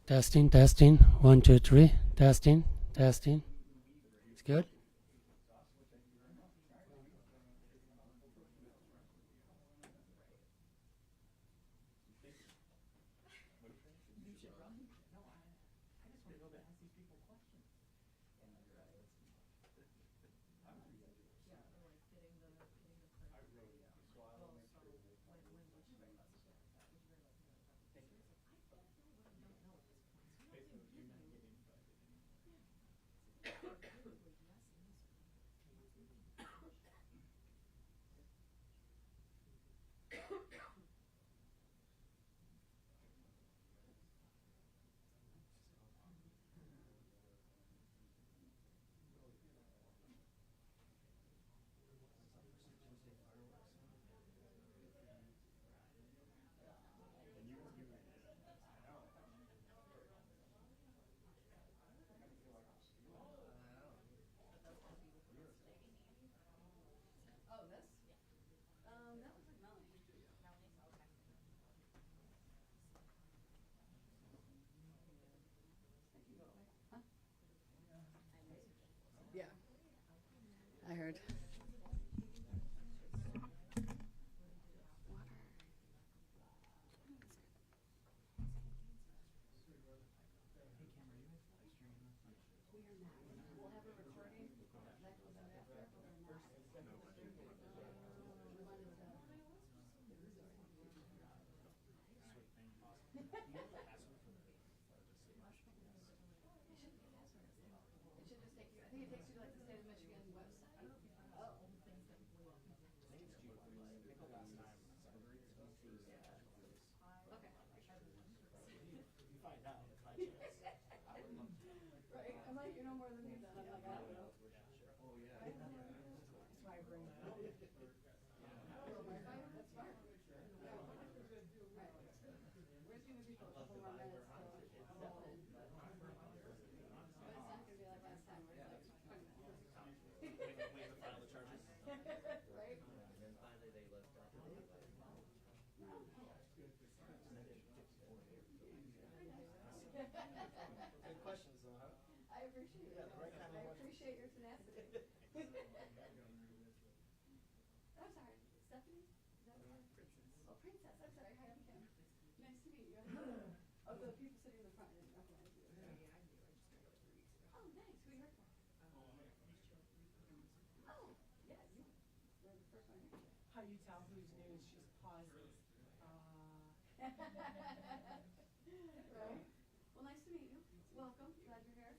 Testing, testing. 1, 2, 3. Testing, testing. It's good. Yeah, I heard. Right? I'm like, you know more than me then. I'm like, I don't know. Oh, yeah. That's why I bring that up. That's smart. Yeah. Right. We're just gonna be for a couple more minutes till but it's not gonna be like last time where it's like 20 minutes. Wait to file the charges. Right? And then finally they left out the date. Good questions though, huh? I appreciate it. Right kind of I appreciate your tenacity. I'm sorry, Stephanie? Is that right? Princess. Oh, Princess. I'm sorry. Hi, I'm Kim. Nice to meet you. Oh, the people sitting in the front didn't recognize you. Yeah, I do. I just started like 3 weeks ago. Oh, nice. Who you work for? Oh, yeah, you were the first one here. How you tell who's new is just pauses. Right? Well, nice to meet you. Welcome. Glad you're here.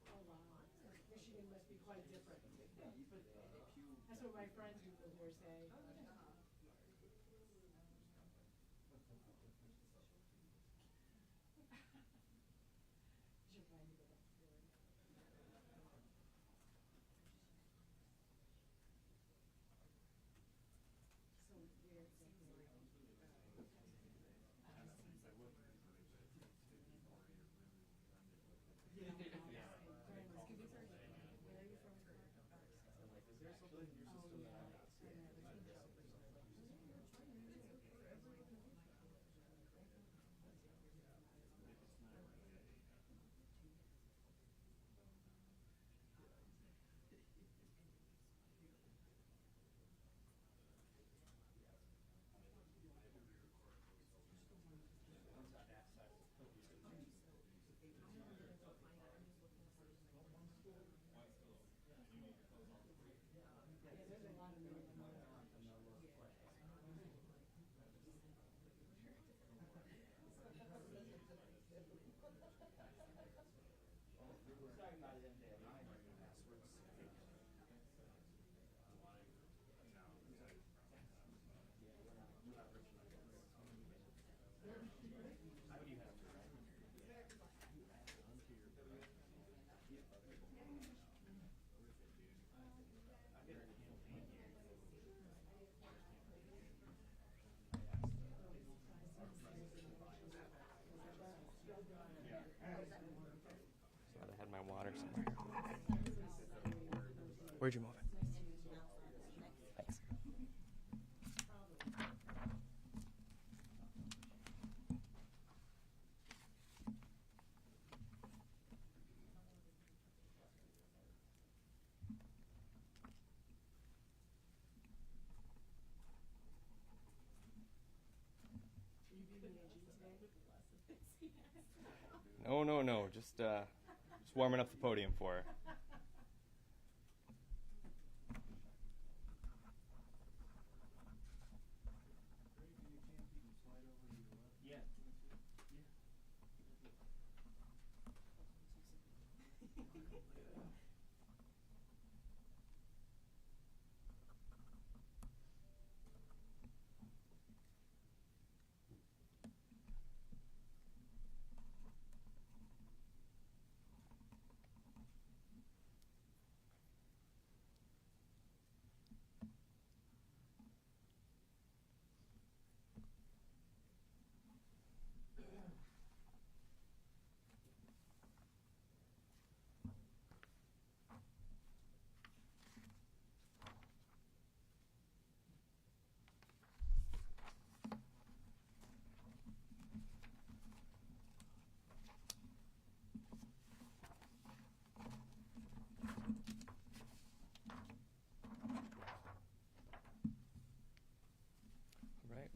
Oh wow. Michigan must be quite different. That's what my friends who live here say. You should find a good experience. Thought I had my water somewhere. Where'd you move it? Thanks. No. Just warming up the podium for her.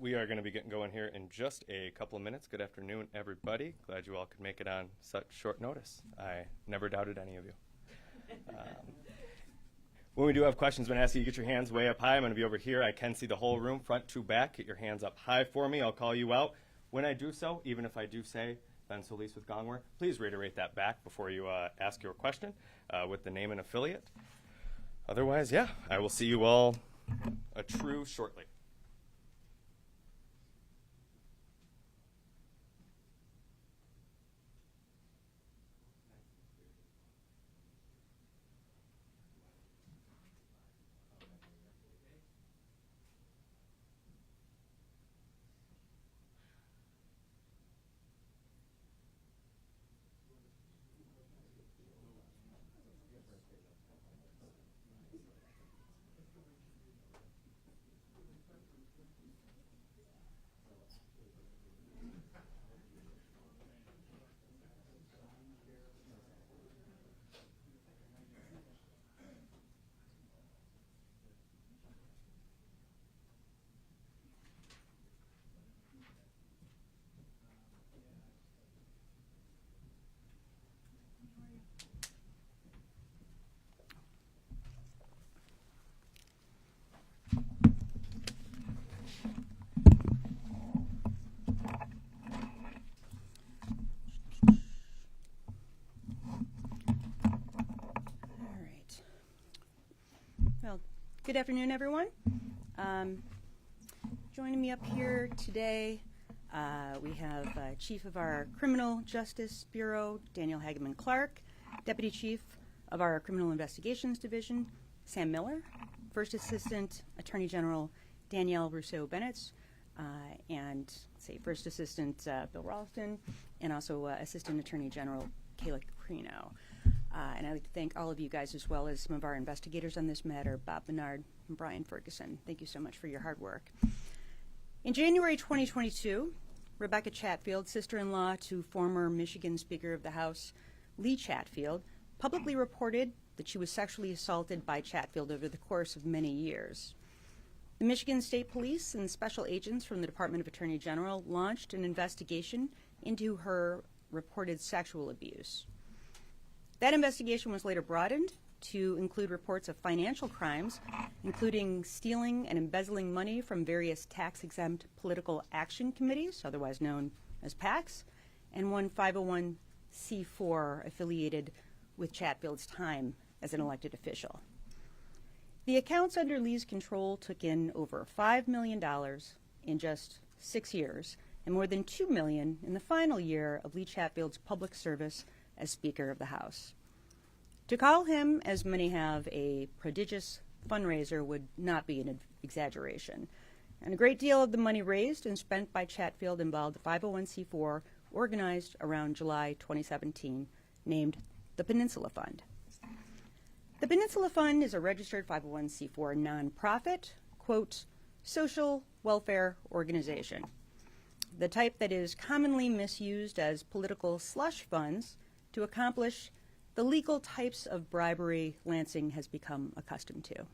We are going to be getting going here in just a couple of minutes. Good afternoon, everybody. Glad you all could make it on such short notice. I never doubted any of you. When we do have questions, I'm going to ask you to get your hands way up high. I'm going to be over here. I can see the whole room, front to back. Get your hands up high for me. I'll call you out. When I do so, even if I do say Ben Solis with Gongwer, please reiterate that back before you ask your question with the name and affiliate. Otherwise, yeah, I will see you all a true shortly. Well, good afternoon, everyone. Joining me up here today, we have Chief of our Criminal Justice Bureau, Daniel Hageman Clark, Deputy Chief of our Criminal Investigations Division, Sam Miller, First Assistant Attorney General Danielle Rousseau-Bennett, and First Assistant Bill Ralston, and also Assistant Attorney General Kayla Caprino. And I'd like to thank all of you guys as well as some of our investigators on this matter, Bob Menard and Brian Ferguson. Thank you so much for your hard work. In January 2022, Rebecca Chatfield, sister-in-law to former Michigan Speaker of the House Lee Chatfield, publicly reported that she was sexually assaulted by Chatfield over the course of many years. The Michigan State Police and special agents from the Department of Attorney General launched an investigation into her reported sexual abuse. That investigation was later broadened to include reports of financial crimes, including stealing and embezzling money from various tax-exempt political action committees, otherwise known as PACs, and one 501c4 affiliated with Chatfield's time as an elected official. The accounts under Lee's control took in over $5 million in just 6 years, and more than $2 million in the final year of Lee Chatfield's public service as Speaker of the House. To call him, as many have, a prodigious fundraiser would not be an exaggeration. And a great deal of the money raised and spent by Chatfield involved the 501c4 organized around July 2017, named the Peninsula Fund. The Peninsula Fund is a registered 501c4 nonprofit, quote, social welfare organization, the type that is commonly misused as political slush funds to accomplish the legal types of bribery Lansing has become accustomed to.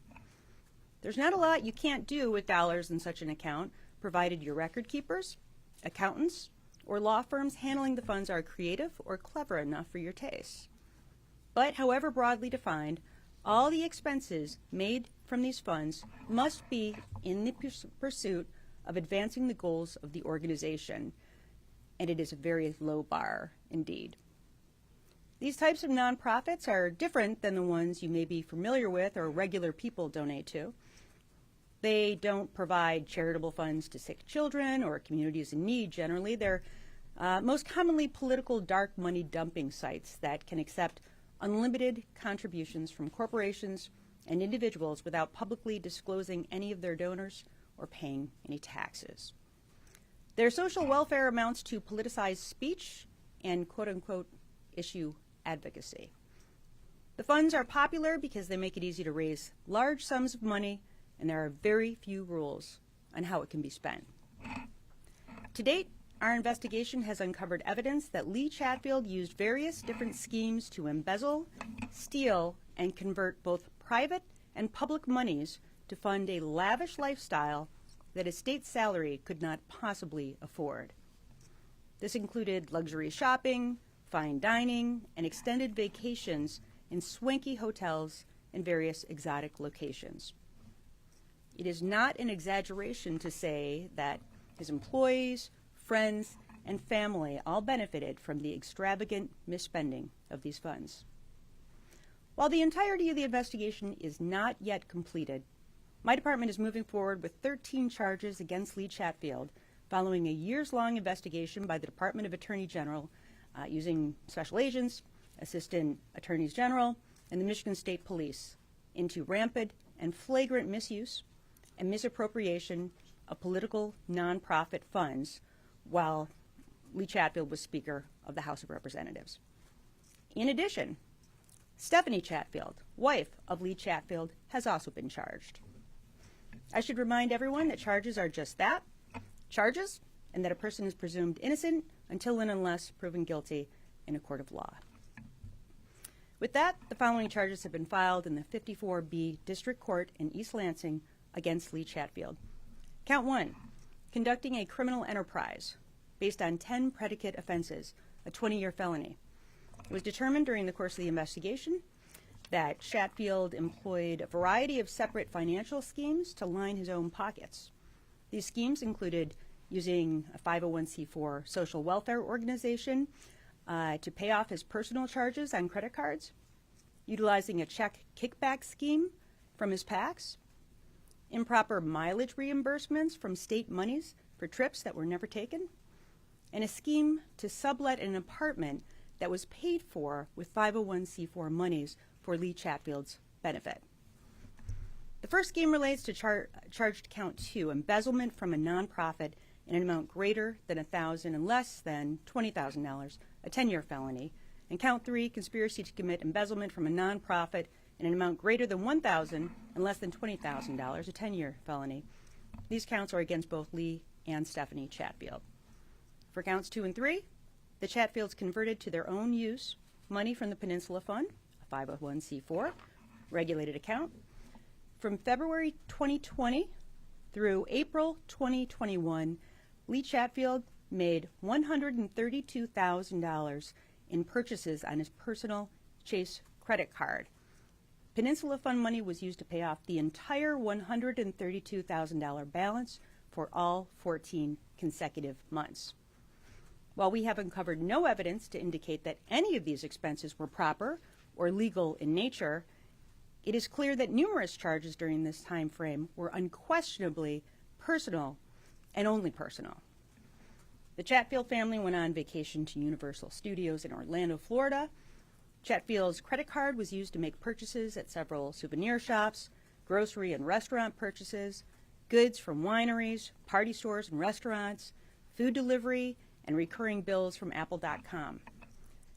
There's not a lot you can't do with dollars in such an account, provided your record keepers, accountants, or law firms handling the funds are creative or clever enough for your taste. But however broadly defined, all the expenses made from these funds must be in the pursuit of advancing the goals of the organization, and it is a very low bar indeed. These types of nonprofits are different than the ones you may be familiar with or regular people donate to. They don't provide charitable funds to sick children or communities in need generally. They're most commonly political dark money dumping sites that can accept unlimited contributions from corporations and individuals without publicly disclosing any of their donors or paying any taxes. Their social welfare amounts to politicized speech and quote-unquote issue advocacy. The funds are popular because they make it easy to raise large sums of money, and there are very few rules on how it can be spent. To date, our investigation has uncovered evidence that Lee Chatfield used various different schemes to embezzle, steal, and convert both private and public monies to fund a lavish lifestyle that a state salary could not possibly afford. This included luxury shopping, fine dining, and extended vacations in swanky hotels and various exotic locations. It is not an exaggeration to say that his employees, friends, and family all benefited from the extravagant misspending of these funds. While the entirety of the investigation is not yet completed, my department is moving forward with 13 charges against Lee Chatfield following a years-long investigation by the Department of Attorney General using special agents, assistant attorneys general, and the Michigan State Police into rampant and flagrant misuse and misappropriation of political nonprofit funds while Lee Chatfield was Speaker of the House of Representatives. In addition, Stephanie Chatfield, wife of Lee Chatfield, has also been charged. I should remind everyone that charges are just that, charges, and that a person is presumed innocent until and unless proven guilty in a court of law. With that, the following charges have been filed in the 54B District Court in East Lansing against Lee Chatfield. Count 1, conducting a criminal enterprise based on 10 predicate offenses, a 20-year felony. It was determined during the course of the investigation that Chatfield employed a variety of separate financial schemes to line his own pockets. These schemes included using a 501c4 social welfare organization to pay off his personal charges on credit cards, utilizing a check kickback scheme from his PACs, improper mileage reimbursements from state monies for trips that were never taken, and a scheme to sublet an apartment that was paid for with 501c4 monies for Lee Chatfield's benefit. The first scheme relates to charged count 2, embezzlement from a nonprofit in an amount greater than $1,000 and less than $20,000, a 10-year felony, And count 3, conspiracy to commit embezzlement from a nonprofit in an amount greater than $1,000 and less than $20,000, a 10-year felony. These counts are against both Lee and Stephanie Chatfield. For counts 2 and 3, the Chatfields converted to their own use money from the Peninsula Fund, a 501c4 regulated account. From February 2020 through April 2021, Lee Chatfield made $132,000 in purchases on his personal Chase credit card. Peninsula Fund money was used to pay off the entire $132,000 balance for all 14 consecutive months. While we have uncovered no evidence to indicate that any of these expenses were proper or legal in nature, it is clear that numerous charges during this time frame were unquestionably personal and only personal. The Chatfield family went on vacation to Universal Studios in Orlando, Florida. Chatfield's credit card was used to make purchases at several souvenir shops, grocery and restaurant purchases, goods from wineries, party stores and restaurants, food delivery, and recurring bills from Apple.com.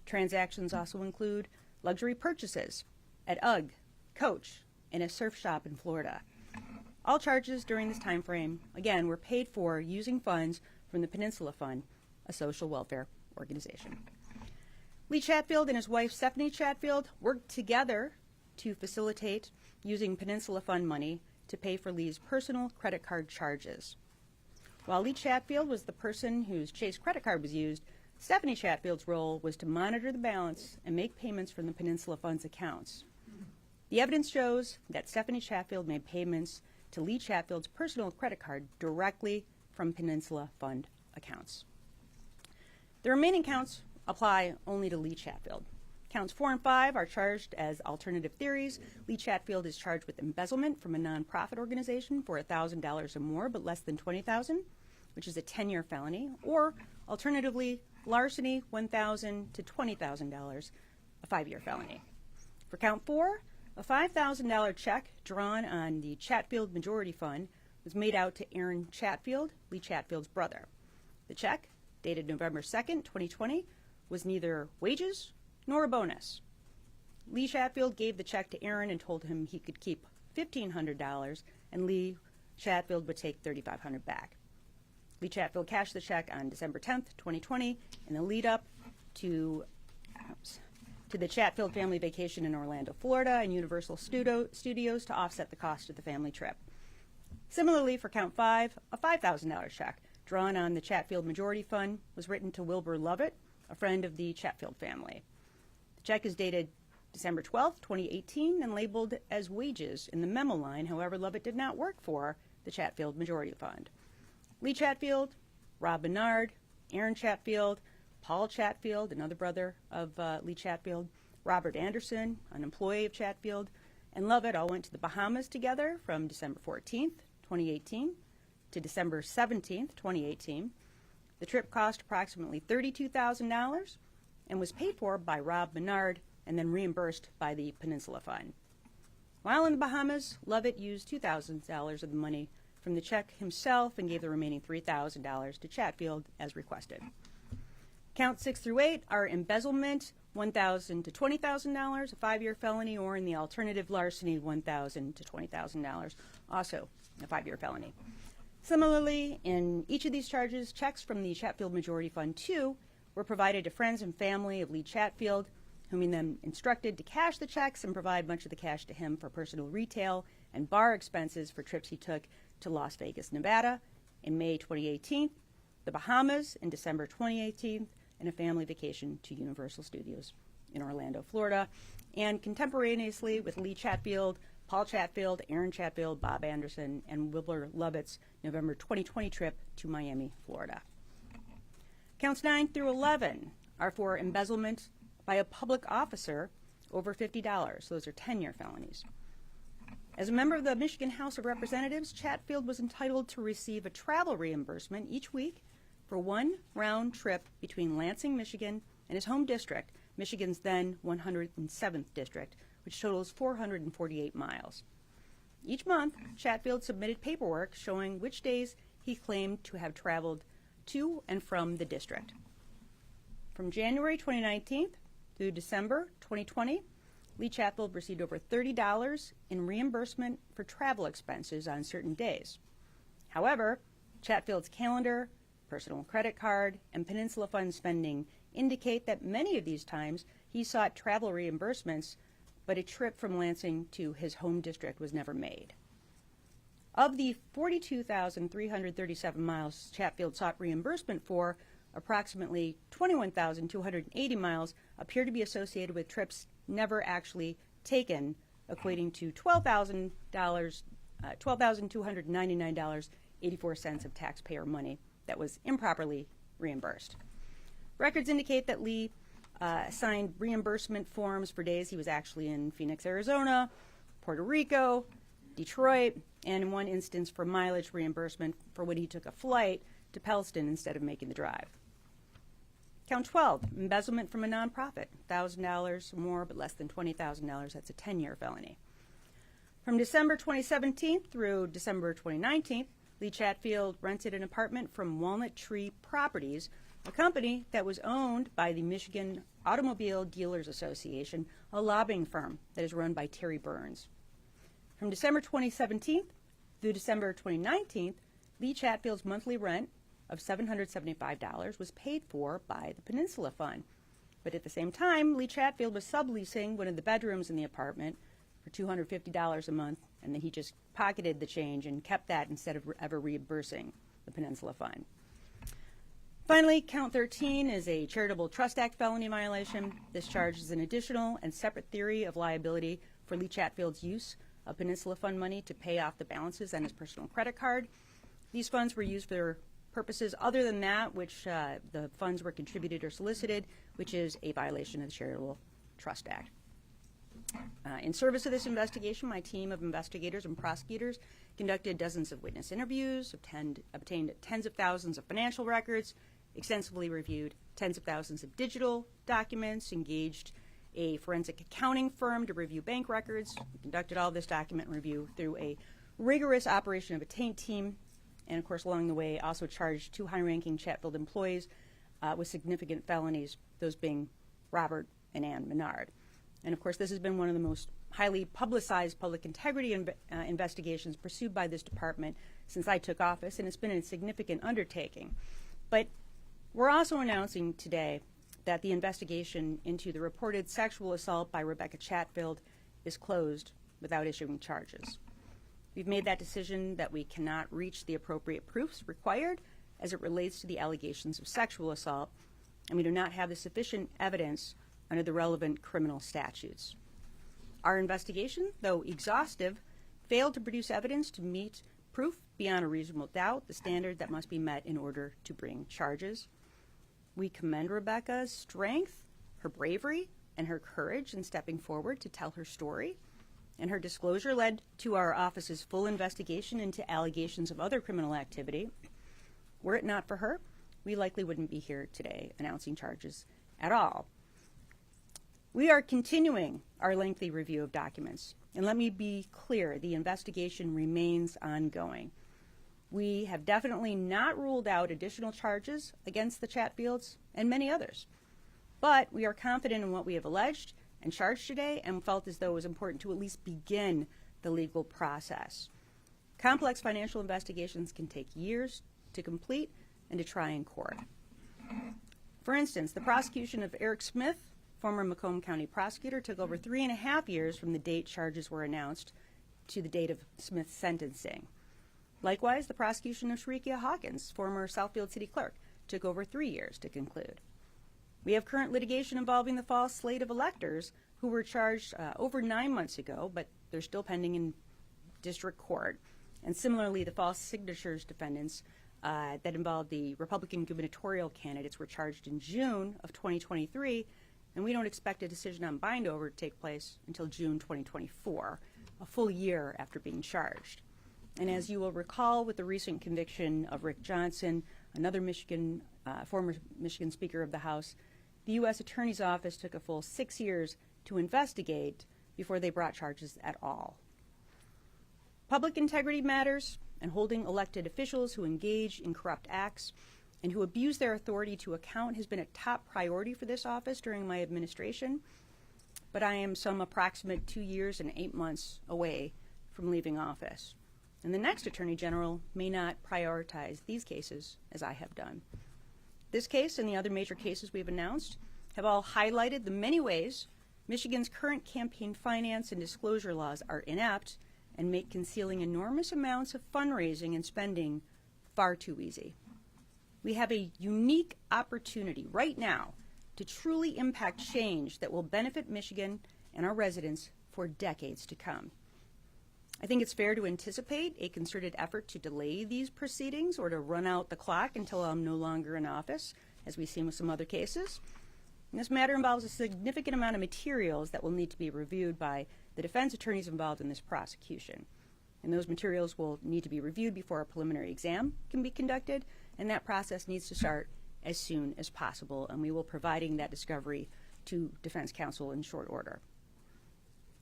Transactions also include luxury purchases at UGG, Coach, and a surf shop in Florida. All charges during this time frame, again, were paid for using funds from the Peninsula Fund, a social welfare organization. Lee Chatfield and his wife Stephanie Chatfield worked together to facilitate using Peninsula Fund money to pay for Lee's personal credit card charges. While Lee Chatfield was the person whose Chase credit card was used, Stephanie Chatfield's role was to monitor the balance and make payments from the Peninsula Fund's accounts. The evidence shows that Stephanie Chatfield made payments to Lee Chatfield's personal credit card directly from Peninsula Fund accounts. The remaining counts apply only to Lee Chatfield. Counts 4 and 5 are charged as alternative theories. Lee Chatfield is charged with embezzlement from a nonprofit organization for $1,000 or more, but less than $20,000, which is a 10-year felony, or alternatively, larceny, $1,000 to $20,000, a 5-year felony. For count 4, a $5,000 check drawn on the Chatfield Majority Fund was made out to Aaron Chatfield, Lee Chatfield's brother. The check, dated November 2nd, 2020, was neither wages nor a bonus. Lee Chatfield gave the check to Aaron and told him he could keep $1,500 and Lee Chatfield would take $3,500 back. Lee Chatfield cashed the check on December 10th, 2020, in the lead up to the Chatfield family vacation in Orlando, Florida, and Universal Studios to offset the cost of the family trip. Similarly, for count 5, a $5,000 check drawn on the Chatfield Majority Fund was written to Wilbur Lovett, a friend of the Chatfield family. The check is dated December 12, 2018, and labeled as wages in the memo line. However, Lovett did not work for the Chatfield Majority Fund. Lee Chatfield, Rob Bernard, Aaron Chatfield, Paul Chatfield, another brother of Lee Chatfield, Robert Anderson, an employee of Chatfield, and Lovett all went to the Bahamas together from December 14th, 2018 to December 17th, 2018. The trip cost approximately $32,000 and was paid for by Rob Bernard and then reimbursed by the Peninsula Fund. While in the Bahamas, Lovett used $2,000 of the money from the check himself and gave the remaining $3,000 to Chatfield as requested. Counts 6 through 8 are embezzlement, $1,000 to $20,000, a 5-year felony, or in the alternative larceny, $1,000 to $20,000, also a 5-year felony. Similarly, in each of these charges, checks from the Chatfield Majority Fund 2 were provided to friends and family of Lee Chatfield, whom he then instructed to cash the checks and provide much of the cash to him for personal retail and bar expenses for trips he took to Las Vegas, Nevada in May 2018, the Bahamas in December 2018, and a family vacation to Universal Studios in Orlando, Florida, and contemporaneously with Lee Chatfield, Paul Chatfield, Aaron Chatfield, Bob Anderson, and Wilbur Lovett's November 2020 trip to Miami, Florida. Counts 9 through 11 are for embezzlement by a public officer over $50. Those are 10-year felonies. As a member of the Michigan House of Representatives, Chatfield was entitled to receive a travel reimbursement each week for one round trip between Lansing, Michigan, and his home district, Michigan's then 107th district, which totals 448 miles. Each month, Chatfield submitted paperwork showing which days he claimed to have traveled to and from the district. From January 2019 through December 2020, Lee Chatfield received over $30 in reimbursement for travel expenses on certain days. However, Chatfield's calendar, personal credit card, and Peninsula Fund spending indicate that many of these times he sought travel reimbursements, but a trip from Lansing to his home district was never made. Of the 42,337 miles Chatfield sought reimbursement for, approximately 21,280 miles appear to be associated with trips never actually taken, equating to $12,299.84 of taxpayer money that was improperly reimbursed. Records indicate that Lee signed reimbursement forms for days he was actually in Phoenix, Arizona, Puerto Rico, Detroit, and in one instance for mileage reimbursement for when he took a flight to Pellston instead of making the drive. Count 12, embezzlement from a nonprofit, $1,000 or more but less than $20,000. That's a 10-year felony. From December 2017 through December 2019, Lee Chatfield rented an apartment from Walnut Tree Properties, a company that was owned by the Michigan Automobile Dealers Association, a lobbying firm that is run by Terry Burns. From December 2017 through December 2019, Lee Chatfield's monthly rent of $775 was paid for by the Peninsula Fund. But at the same time, Lee Chatfield was subleasing one of the bedrooms in the apartment for $250 a month, and then he just pocketed the change and kept that instead of ever reimbursing the Peninsula Fund. Finally, count 13 is a Charitable Trust Act felony violation. This charge is an additional and separate theory of liability for Lee Chatfield's use of Peninsula Fund money to pay off the balances on his personal credit card. These funds were used for purposes other than that which the funds were contributed or solicited, which is a violation of the Charitable Trust Act. In service of this investigation, my team of investigators and prosecutors conducted dozens of witness interviews, obtained tens of thousands of financial records, extensively reviewed tens of thousands of digital documents, engaged a forensic accounting firm to review bank records. We conducted all this document review through a rigorous operation of a taint team, and of course along the way also charged two high-ranking Chatfield employees with significant felonies, those being Robert and Ann Menard. And of course this has been one of the most highly publicized public integrity investigations pursued by this department since I took office, and it's been a significant undertaking. But we're also announcing today that the investigation into the reported sexual assault by Rebecca Chatfield is closed without issuing charges. We've made that decision that we cannot reach the appropriate proofs required as it relates to the allegations of sexual assault, and we do not have the sufficient evidence under the relevant criminal statutes. Our investigation, though exhaustive, failed to produce evidence to meet proof beyond a reasonable doubt, the standard that must be met in order to bring charges. We commend Rebecca's strength, her bravery, and her courage in stepping forward to tell her story, and her disclosure led to our office's full investigation into allegations of other criminal activity. Were it not for her, we likely wouldn't be here today announcing charges at all. We are continuing our lengthy review of documents, and let me be clear, the investigation remains ongoing. We have definitely not ruled out additional charges against the Chatfields and many others, but we are confident in what we have alleged and charged today and felt as though it was important to at least begin the legal process. Complex financial investigations can take years to complete and to try in court. For instance, the prosecution of Eric Smith, former Macomb County prosecutor, took over 3.5 years from the date charges were announced to the date of Smith's sentencing. Likewise, the prosecution of Sharikia Hawkins, former Southfield City Clerk, took over 3 years to conclude. We have current litigation involving the false slate of electors who were charged over 9 months ago, but they're still pending in district court. And similarly, the false signatures defendants that involved the Republican gubernatorial candidates were charged in June of 2023, and we don't expect a decision on bindover to take place until June 2024, a full year after being charged. And as you will recall with the recent conviction of Rick Johnson, another former Michigan Speaker of the House, the U.S. Attorney's Office took a full 6 years to investigate before they brought charges at all. Public integrity matters, and holding elected officials who engage in corrupt acts and who abuse their authority to account has been a top priority for this office during my administration, but I am some approximate 2 years and 8 months away from leaving office. And the next Attorney General may not prioritize these cases as I have done. This case and the other major cases we've announced have all highlighted the many ways Michigan's current campaign finance and disclosure laws are inept and make concealing enormous amounts of fundraising and spending far too easy. We have a unique opportunity right now to truly impact change that will benefit Michigan and our residents for decades to come. I think it's fair to anticipate a concerted effort to delay these proceedings or to run out the clock until I'm no longer in office, as we've seen with some other cases. And this matter involves a significant amount of materials that will need to be reviewed by the defense attorneys involved in this prosecution. And those materials will need to be reviewed before a preliminary exam can be conducted, and that process needs to start as soon as possible, and we will be providing that discovery to defense counsel in short order.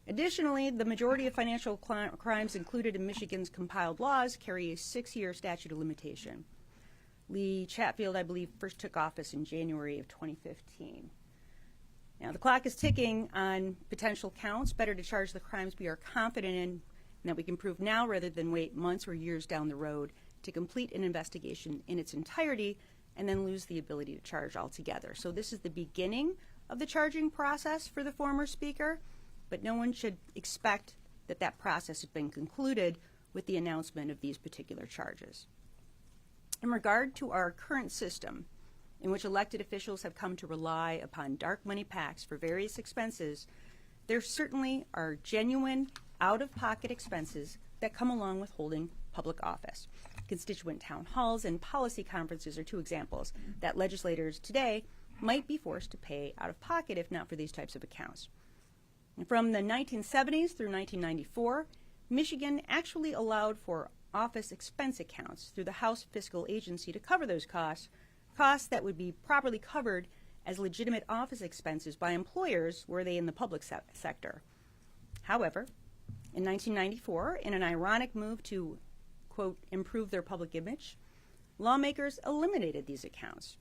Additionally, the majority of financial crimes included in Michigan's compiled laws carry a 6-year statute of limitation. Lee Chatfield, I believe, first took office in January of 2015. Now, the clock is ticking on potential counts. Better to charge the crimes we are confident in and that we can prove now rather than wait months or years down the road to complete an investigation in its entirety and then lose the ability to charge altogether. So this is the beginning of the charging process for the former Speaker, but no one should expect that that process has been concluded with the announcement of these particular charges. In regard to our current system, in which elected officials have come to rely upon dark money PACs for various expenses, there certainly are genuine out-of-pocket expenses that come along with holding public office. Constituent town halls and policy conferences are two examples that legislators today might be forced to pay out of pocket if not for these types of accounts. And from the 1970s through 1994, Michigan actually allowed for office expense accounts through the House Fiscal Agency to cover those costs that would be properly covered as legitimate office expenses by employers were they in the public sector. However, in 1994, in an ironic move to, quote, improve their public image, lawmakers eliminated these accounts.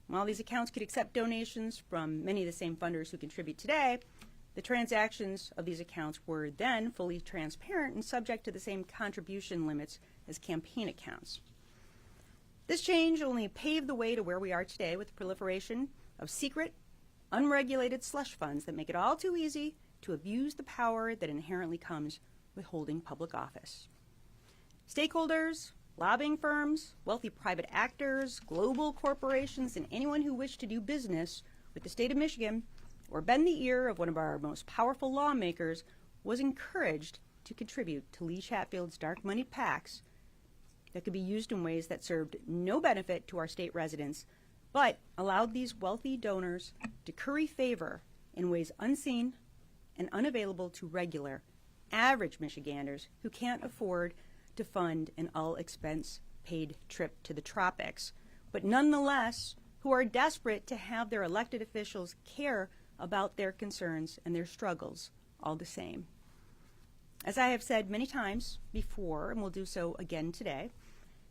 While these accounts could accept donations from many of the same funders who contribute today, the transactions of these accounts were then fully transparent and subject to the same contribution limits as campaign accounts. This change only paved the way to where we are today with the proliferation of secret, unregulated slush funds that make it all too easy to abuse the power that inherently comes with holding public office. Stakeholders, lobbying firms, wealthy private actors, global corporations, and anyone who wished to do business with the state of Michigan or bend the ear of one of our most powerful lawmakers was encouraged to contribute to Lee Chatfield's dark money PACs that could be used in ways that served no benefit to our state residents, but allowed these wealthy donors to curry favor in ways unseen and unavailable to regular, average Michiganders who can't afford to fund an all-expense-paid trip to the tropics, but nonetheless who are desperate to have their elected officials care about their concerns and their struggles all the same. As I have said many times before, and will do so again today,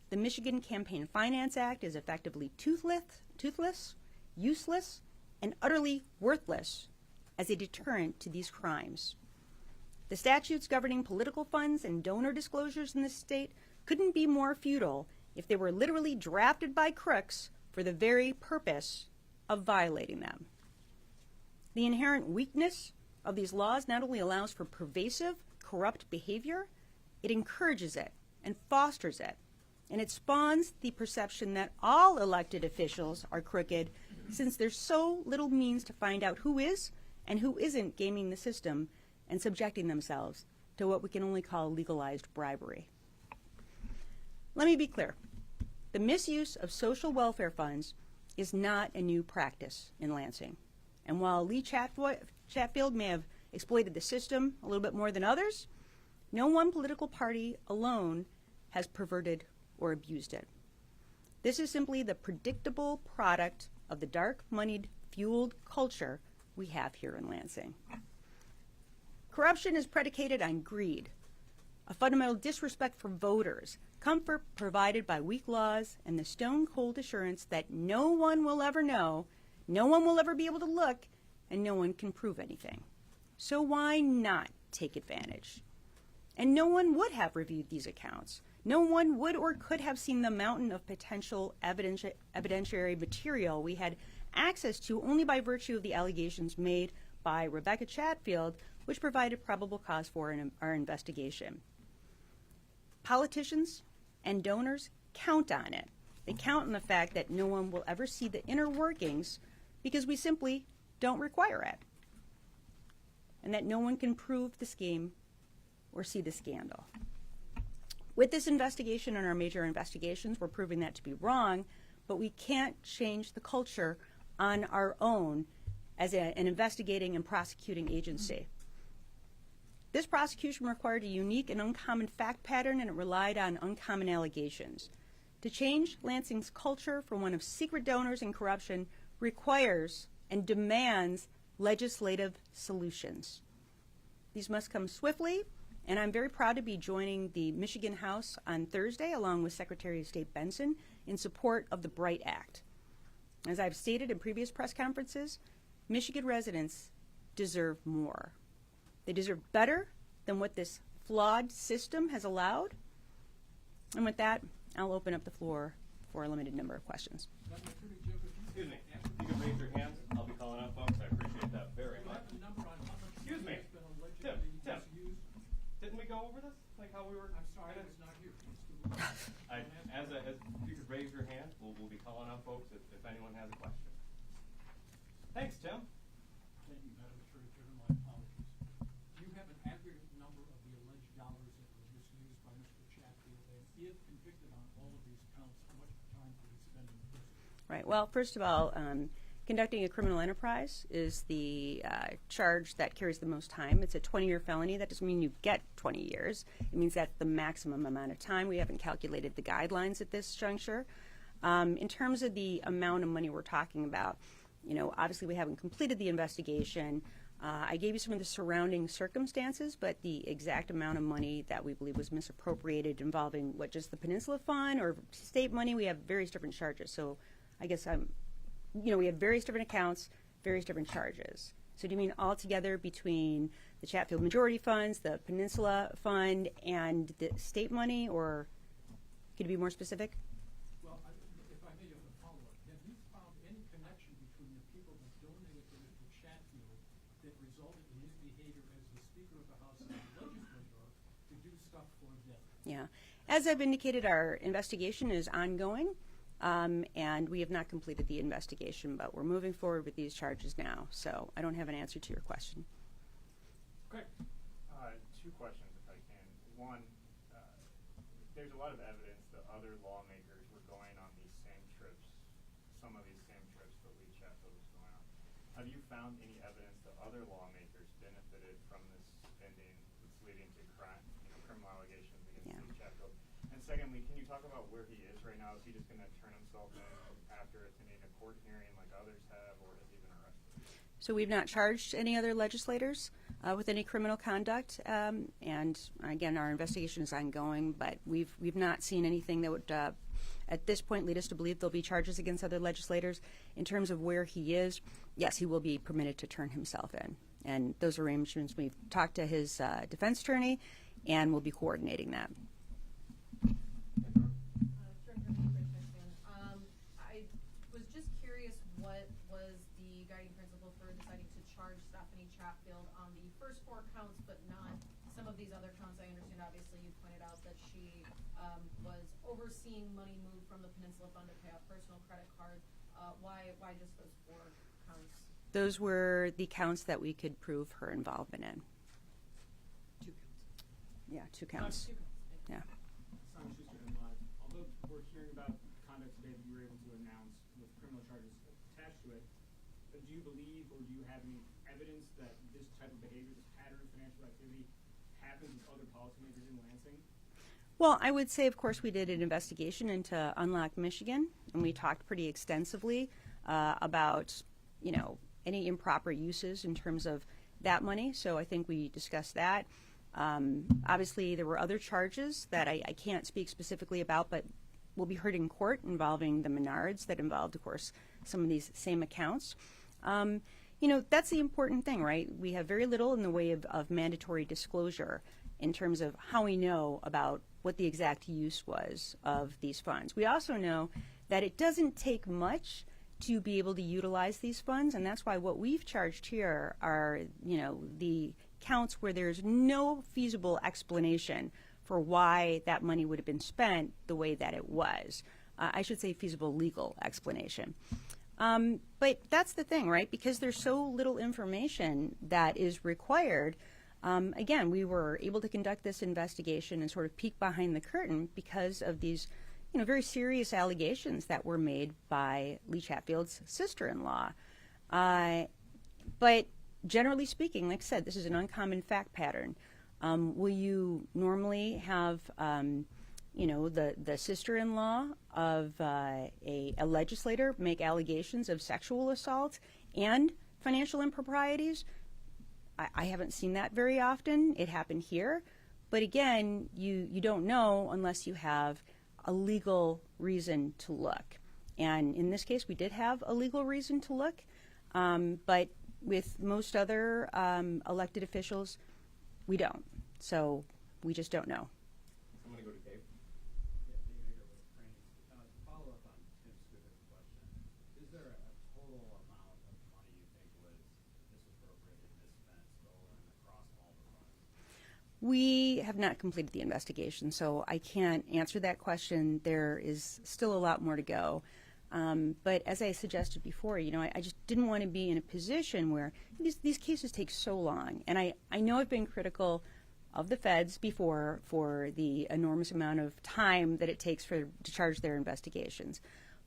the Michigan Campaign Finance Act is effectively toothless, useless, and utterly worthless as a deterrent to these crimes. The statutes governing political funds and donor disclosures in this state couldn't be more futile if they were literally drafted by crooks for the very purpose of violating them. The inherent weakness of these laws not only allows for pervasive, corrupt behavior, it encourages it and fosters it, and it spawns the perception that all elected officials are crooked since there's so little means to find out who is and who isn't gaming the system and subjecting themselves to what we can only call legalized bribery. Let me be clear. The misuse of social welfare funds is not a new practice in Lansing. And while Lee Chatfield may have exploited the system a little bit more than others, no one political party alone has perverted or abused it. This is simply the predictable product of the dark moneyed fueled culture we have here in Lansing. Corruption is predicated on greed, a fundamental disrespect for voters, comfort provided by weak laws, and the stone-cold assurance that no one will ever know, no one will ever be able to look, and no one can prove anything. So why not take advantage? And no one would have reviewed these accounts. No one would or could have seen the mountain of potential evidentiary material we had access to only by virtue of the allegations made by Rebecca Chatfield, which provided probable cause for our investigation. Politicians and donors count on it. They count on the fact that no one will ever see the inner workings because we simply don't require it, and that no one can prove the scheme or see the scandal. With this investigation and our major investigations, we're proving that to be wrong, but we can't change the culture on our own as an investigating and prosecuting agency. This prosecution required a unique and uncommon fact pattern, and it relied on uncommon allegations. To change Lansing's culture from one of secret donors and corruption requires and demands legislative solutions. These must come swiftly, and I'm very proud to be joining the Michigan House on Thursday along with Secretary of State Benson in support of the BRIGHT Act. As I've stated in previous press conferences, Michigan residents deserve more. They deserve better than what this flawed system has allowed. And with that, I'll open up the floor for a limited number of questions. Excuse me. You can raise your hands. I'll be calling out folks. I appreciate that very much. Excuse me. Tim. Didn't we go over this? Like how we were? I'm sorry, I was not here. As you could raise your hand, we'll be calling out folks if anyone has a question. Thanks, Tim. Thank you, Madam Attorney General. My apologies. Do you have an aggregate number of the alleged dollars that were misused by Mr. Chatfield? And if convicted on all of these counts, how much time could he spend in prison? Right. Well, first of all, conducting a criminal enterprise is the charge that carries the most time. It's a 20-year felony. That doesn't mean you get 20 years. It means that's the maximum amount of time. We haven't calculated the guidelines at this juncture. In terms of the amount of money we're talking about, obviously we haven't completed the investigation. I gave you some of the surrounding circumstances, but the exact amount of money that we believe was misappropriated involving just the Peninsula Fund or state money, we have various different charges. So I guess we have various different accounts, various different charges. So do you mean altogether between the Chatfield Majority Funds, the Peninsula Fund, and the state money, or could you be more specific? Well, if I may have a follow-up, have you found any connection between the people that donated to Mr. Chatfield that resulted in his behavior as the Speaker of the House and the legislator to do stuff for them? Yeah. As I've indicated, our investigation is ongoing. And we have not completed the investigation, but we're moving forward with these charges now. So I don't have an answer to your question. Great. Two questions, if I can. One, there's a lot of evidence that other lawmakers were going on these same trips, some of these same trips that Lee Chatfield was going on. Have you found any evidence that other lawmakers benefited from this spending that's leading to crime, criminal allegations against Lee Chatfield? And secondly, can you talk about where he is right now? Is he just going to turn himself in after attending a court hearing like others have, or has he been arrested? So we've not charged any other legislators with any criminal conduct, and again, our investigation is ongoing. But we've not seen anything that would, at this point, lead us to believe there'll be charges against other legislators. In terms of where he is, yes, he will be permitted to turn himself in, and those arrangements, we've talked to his defense attorney, and we'll be coordinating that. I was just curious what was the guiding principle for deciding to charge Stephanie Chatfield on the first 4 counts, but not some of these other counts. I understand, obviously, you pointed out that she was overseeing money moved from the Peninsula Fund to pay off personal credit cards. Why just those 4 counts? Those were the counts that we could prove her involvement in. 2 counts. Yeah, 2 counts. 2 counts. Yeah. Simon Schuster, although we're hearing about conduct today that you were able to announce with criminal charges attached to it, do you believe or do you have any evidence that this type of behavior, this pattern of financial activity, happens with other policymakers in Lansing? Well, I would say, of course, we did an investigation into Unlock Michigan, and we talked pretty extensively about, any improper uses in terms of that money. So I think we discussed that. Obviously, there were other charges that I can't speak specifically about, but will be heard in court involving the Menards that involved, of course, some of these same accounts. That's the important thing, right? We have very little in the way of mandatory disclosure in terms of how we know about what the exact use was of these funds. We also know that it doesn't take much to be able to utilize these funds, and that's why what we've charged here are, the counts where there's no feasible explanation for why that money would have been spent the way that it was. I should say feasible legal explanation. But that's the thing, right? Because there's so little information that is required. Again, we were able to conduct this investigation and sort of peek behind the curtain because of these, very serious allegations that were made by Lee Chatfield's sister-in-law. But generally speaking, like I said, this is an uncommon fact pattern. Will you normally have, the sister-in-law of a legislator make allegations of sexual assault and financial improprieties? I haven't seen that very often. It happened here. But again, you don't know unless you have a legal reason to look. And in this case, we did have a legal reason to look. But with most other elected officials, we don't. So we just don't know. I'm going to go to Dave. Follow up on Tim's specific question. Is there a total amount of money you think was misappropriated, misspent, stolen across all the funds? We have not completed the investigation, so I can't answer that question. There is still a lot more to go. But as I suggested before, I just didn't want to be in a position where these cases take so long. And I know I've been critical of the feds before for the enormous amount of time that it takes to charge their investigations.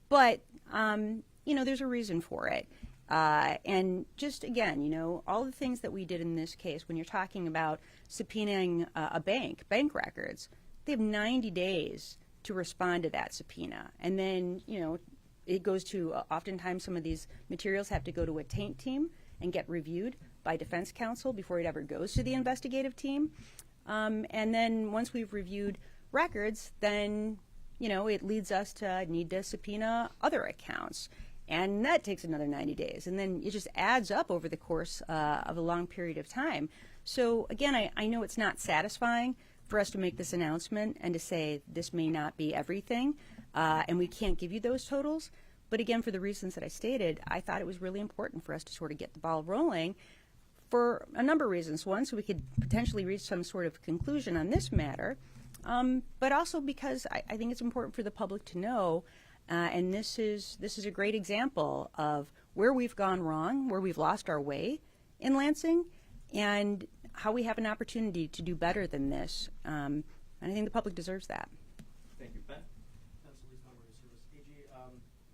But, there's a reason for it. And just again, all the things that we did in this case, when you're talking about subpoenaing a bank records, they have 90 days to respond to that subpoena. And then, it goes to, oftentimes some of these materials have to go to a taint team and get reviewed by defense counsel before it ever goes to the investigative team. And then once we've reviewed records, then, it leads us to need to subpoena other accounts. And that takes another 90 days. And then it just adds up over the course of a long period of time. So again, I know it's not satisfying for us to make this announcement and to say this may not be everything, and we can't give you those totals. But again, for the reasons that I stated, I thought it was really important for us to sort of get the ball rolling for a number of reasons. One, so we could potentially reach some sort of conclusion on this matter, but also because I think it's important for the public to know, and this is a great example of where we've gone wrong, where we've lost our way in Lansing, and how we have an opportunity to do better than this. And I think the public deserves that. Thank you, Ben. Absolutely, Community Service. AG,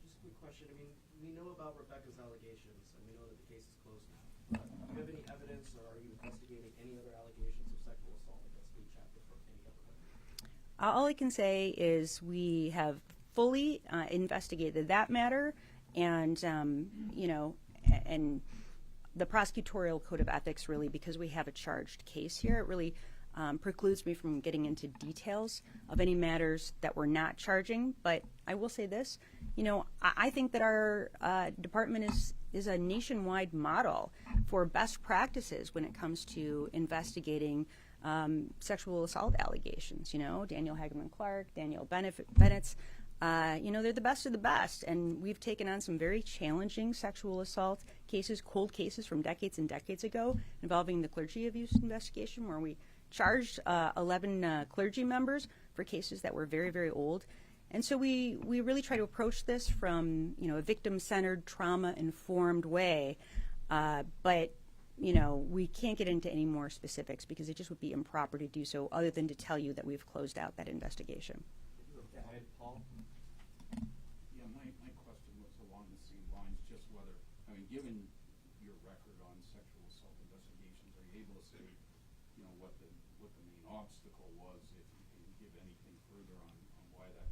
just a quick question. I mean, we know about Rebecca's allegations, and we know that the case is closed now. But do you have any evidence, or are you investigating any other allegations of sexual assault against Lee Chatfield from any other country? All I can say is we have fully investigated that matter, and and the prosecutorial code of ethics, really, because we have a charged case here, it really precludes me from getting into details of any matters that we're not charging. But I will say this, I think that our department is a nationwide model for best practices when it comes to investigating sexual assault allegations. Daniel Hageman Clark, Daniel Bennett's, they're the best of the best, and we've taken on some very challenging sexual assault cases, cold cases from decades and decades ago, involving the clergy abuse investigation, where we charged 11 clergy members for cases that were very, very old. And so we really try to approach this from, a victim-centered, trauma-informed way, but we can't get into any more specifics because it just would be improper to do so, other than to tell you that we've closed out that investigation. Paul? Yeah, my question was along the same lines, just whether, given your record on sexual assault investigations, are you able to say, what the main obstacle was, if you can give anything further on why that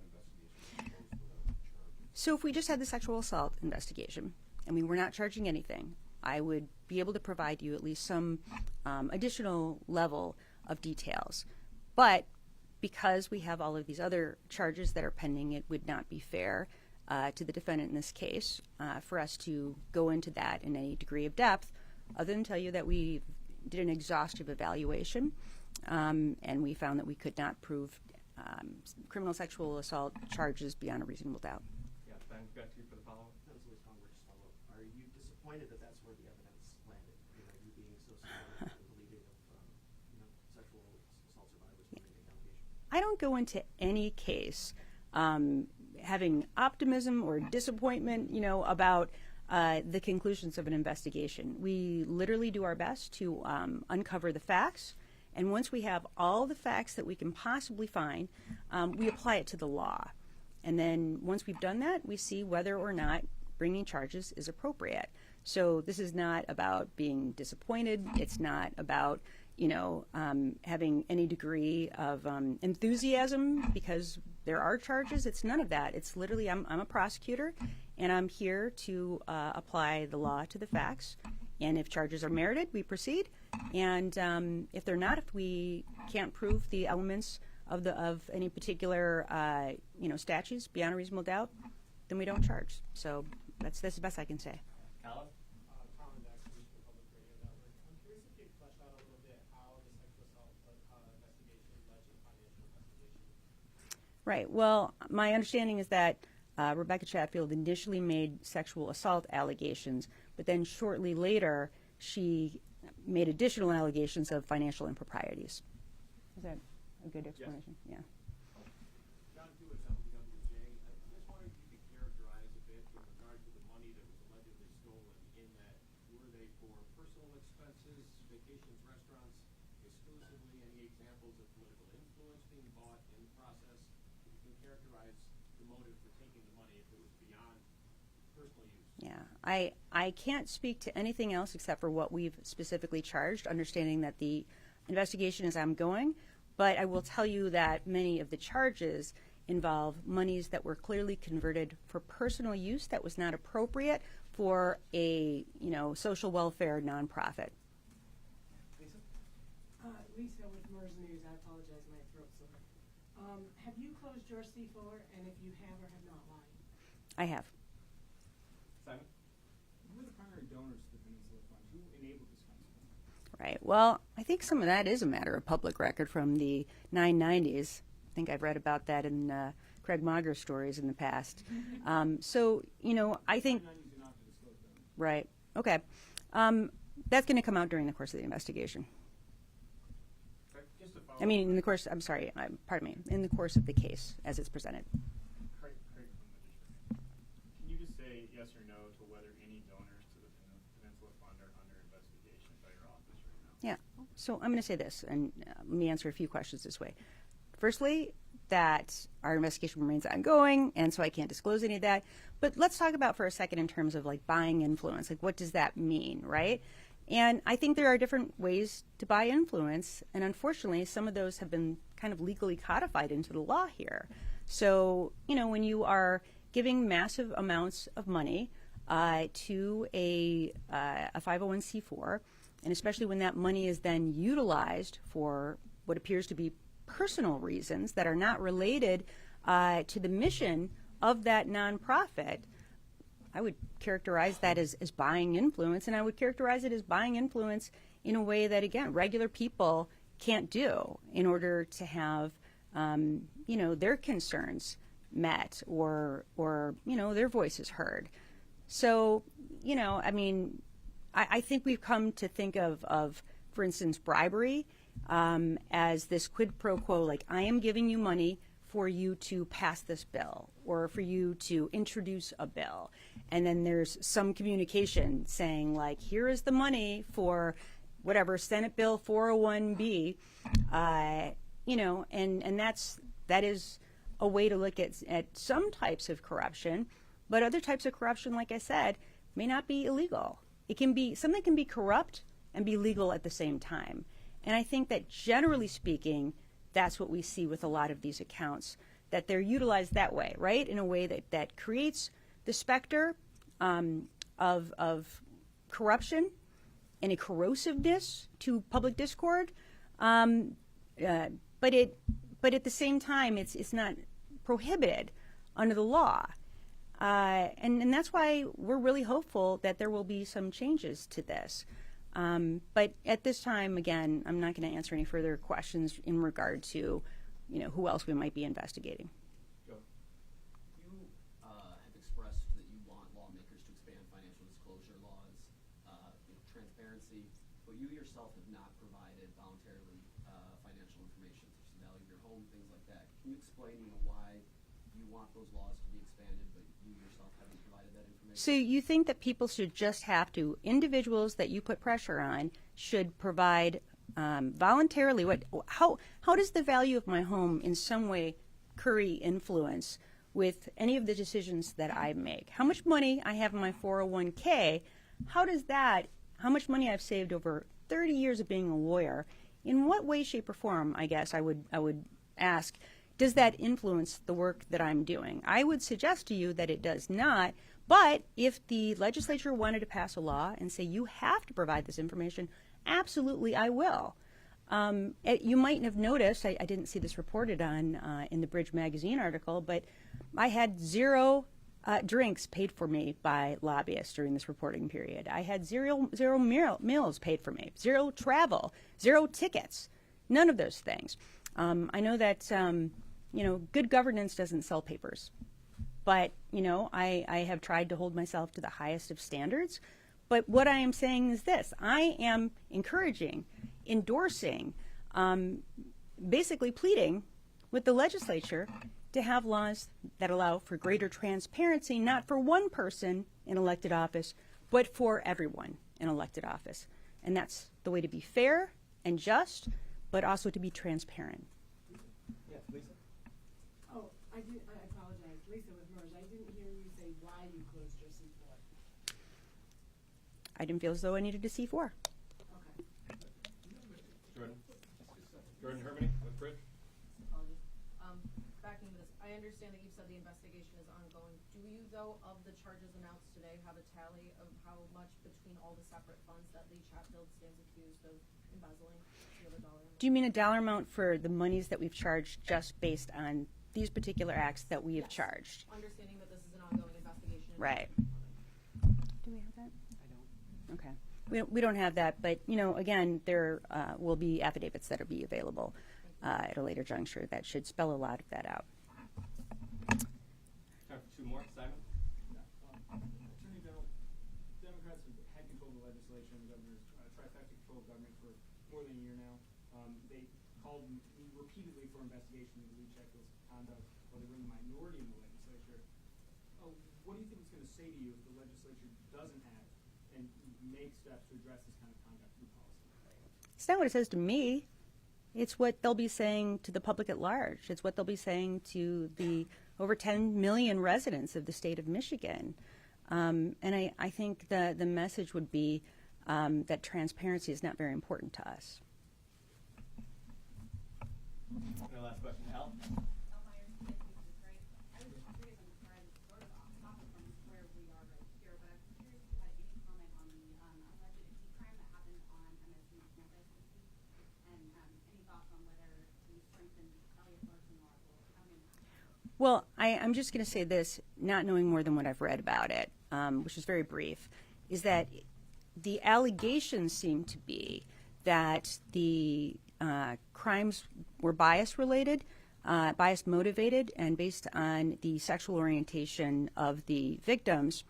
investigation was closed without charging? So if we just had the sexual assault investigation and we were not charging anything, I would be able to provide you at least some additional level of details. But because we have all of these other charges that are pending, it would not be fair to the defendant in this case for us to go into that in any degree of depth, other than tell you that we did an exhaustive evaluation, and we found that we could not prove criminal sexual assault charges beyond a reasonable doubt. Yeah, Ben, back to you for the follow-up. Are you disappointed that that's where the evidence landed? You know, you being so supportive and believing of sexual assault survivors when they make allegations? I don't go into any case having optimism or disappointment, about the conclusions of an investigation. We literally do our best to uncover the facts, and once we have all the facts that we can possibly find, we apply it to the law. And then once we've done that, we see whether or not bringing charges is appropriate. So this is not about being disappointed. It's not about having any degree of enthusiasm because there are charges. It's none of that. It's literally, I'm a prosecutor, and I'm here to apply the law to the facts. And if charges are merited, we proceed. And if they're not, if we can't prove the elements of any particular statutes beyond a reasonable doubt, then we don't charge. So that's the best I can say. Alan? Right. Well, my understanding is that Rebecca Chatfield initially made sexual assault allegations, but then shortly later she made additional allegations of financial improprieties. Is that a good explanation? Yes. Yeah. John Hewitt, WWMT-TV. I just wondered if you could characterize a bit with regard to the money that was allegedly stolen, in that were they for personal expenses, vacations, restaurants, exclusively, any examples of political influence being bought in the process? If you can characterize the motive for taking the money if it was beyond personal use. Yeah, I can't speak to anything else except for what we've specifically charged, understanding that the investigation is ongoing, but I will tell you that many of the charges involve monies that were clearly converted for personal use that was not appropriate for a social welfare nonprofit. Lisa? Lisa with MERS News. I apologize, my throat's sore. Have you closed your C4, and if you have or have not, why? I have. Simon? Who are the primary donors to the Peninsula Fund? Who enabled this kind of thing? Right. Well, I think some of that is a matter of public record from the 990s. I think I've read about that in Craig Mager stories in the past. So, I think... Right. Okay. That's going to come out during the course of the investigation. Just to follow I mean, in the course, I'm sorry, pardon me, in the course of the case as it's presented. Craig from the district. Can you just say yes or no to whether any donors to the Peninsula Fund are under investigation by your office right now? Yeah. So I'm going to say this, and let me answer a few questions this way. Firstly, that our investigation remains ongoing, and so I can't disclose any of that. But let's talk about for a second in terms of like buying influence. Like, what does that mean, right? And I think there are different ways to buy influence, and unfortunately, some of those have been kind of legally codified into the law here. So, when you are giving massive amounts of money to a 501c4, and especially when that money is then utilized for what appears to be personal reasons that are not related to the mission of that nonprofit, I would characterize that as buying influence, and I would characterize it as buying influence in a way that, again, regular people can't do in order to have, their concerns met or their voices heard. So, I think we've come to think of for instance, bribery as this quid pro quo, like I am giving you money for you to pass this bill or for you to introduce a bill. And then there's some communication saying like, here is the money for whatever, Senate Bill 401B, and that is a way to look at some types of corruption, but other types of corruption, like I said, may not be illegal. Something can be corrupt and be legal at the same time. And I think that generally speaking, that's what we see with a lot of these accounts, that they're utilized that way, right? In a way that creates the specter of corruption and a corrosiveness to public discord, but at the same time, it's not prohibited under the law. And that's why we're really hopeful that there will be some changes to this. But at this time, again, I'm not going to answer any further questions in regard to, who else we might be investigating. Joe, you have expressed that you want lawmakers to expand financial disclosure laws, transparency, but you yourself have not provided voluntarily financial information, such as the value of your home, things like that. Can you explain, why you want those laws to be expanded, but you yourself haven't provided that information? So you think that people should just have to, individuals that you put pressure on, should provide voluntarily, how does the value of my home in some way curry influence with any of the decisions that I make? How much money I have in my 401k, how much money I've saved over 30 years of being a lawyer, in what way, shape, or form, I guess I would ask, does that influence the work that I'm doing? I would suggest to you that it does not, but if the legislature wanted to pass a law and say you have to provide this information, absolutely I will. You might have noticed, I didn't see this reported on in the Bridge Magazine article, but I had 0 drinks paid for me by lobbyists during this reporting period. I had zero meals paid for me, 0 travel, 0 tickets, none of those things. I know that, good governance doesn't sell papers. But, I have tried to hold myself to the highest of standards. But what I am saying is this. I am encouraging, endorsing, basically pleading with the legislature to have laws that allow for greater transparency, not for one person in elected office, but for everyone in elected office. And that's the way to be fair and just, but also to be transparent. Yeah, Lisa? Oh, I apologize. Lisa with MERS. I didn't hear you say why you closed your C4. I didn't feel as though I needed a C4. Okay. Jordan Hermany with Bridge. Apologies. Backing into this, I understand that you've said the investigation is ongoing. Do you, though, of the charges announced today, have a tally of how much between all the separate funds that Lee Chatfield stands accused of embezzling? Do you have a dollar amount? Do you mean a dollar amount for the monies that we've charged just based on these particular acts that we have charged? Understanding that this is an ongoing investigation. Right. Do we have that? I don't. Okay. We don't have that, but, again, there will be affidavits that will be available at a later juncture that should spell a lot of that out. Time for 2 more. Simon? Attorney General, Democrats have had control of the legislation, the governor's trifecta control of government for more than a year now. They called me repeatedly for investigation into Lee Chatfield's conduct, while they were in the minority in the legislature. What do you think it's going to say to you if the legislature doesn't act and make steps to address this kind of conduct through policy? It's not what it says to me. It's what they'll be saying to the public at large. It's what they'll be saying to the over 10 million residents of the state of Michigan. And I think the message would be that transparency is not very important to us. And the last question, Al? Well, I'm just going to say this, not knowing more than what I've read about it, which is very brief, is that the allegations seem to be that the crimes were bias-related, bias-motivated, and based on the sexual orientation of the victims.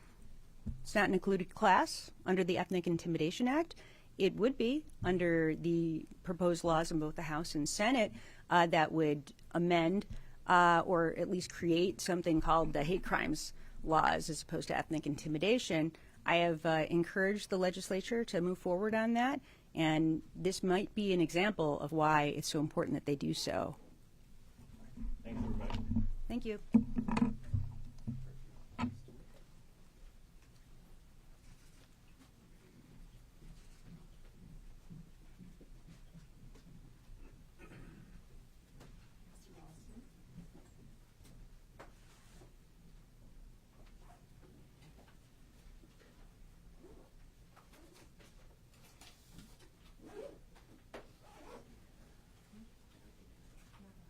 It's not an included class under the Ethnic Intimidation Act. It would be under the proposed laws in both the House and Senate that would amend or at least create something called the hate crimes laws as opposed to ethnic intimidation. I have encouraged the legislature to move forward on that, and this might be an example of why it's so important that they do so. Thanks, everybody. Thank you.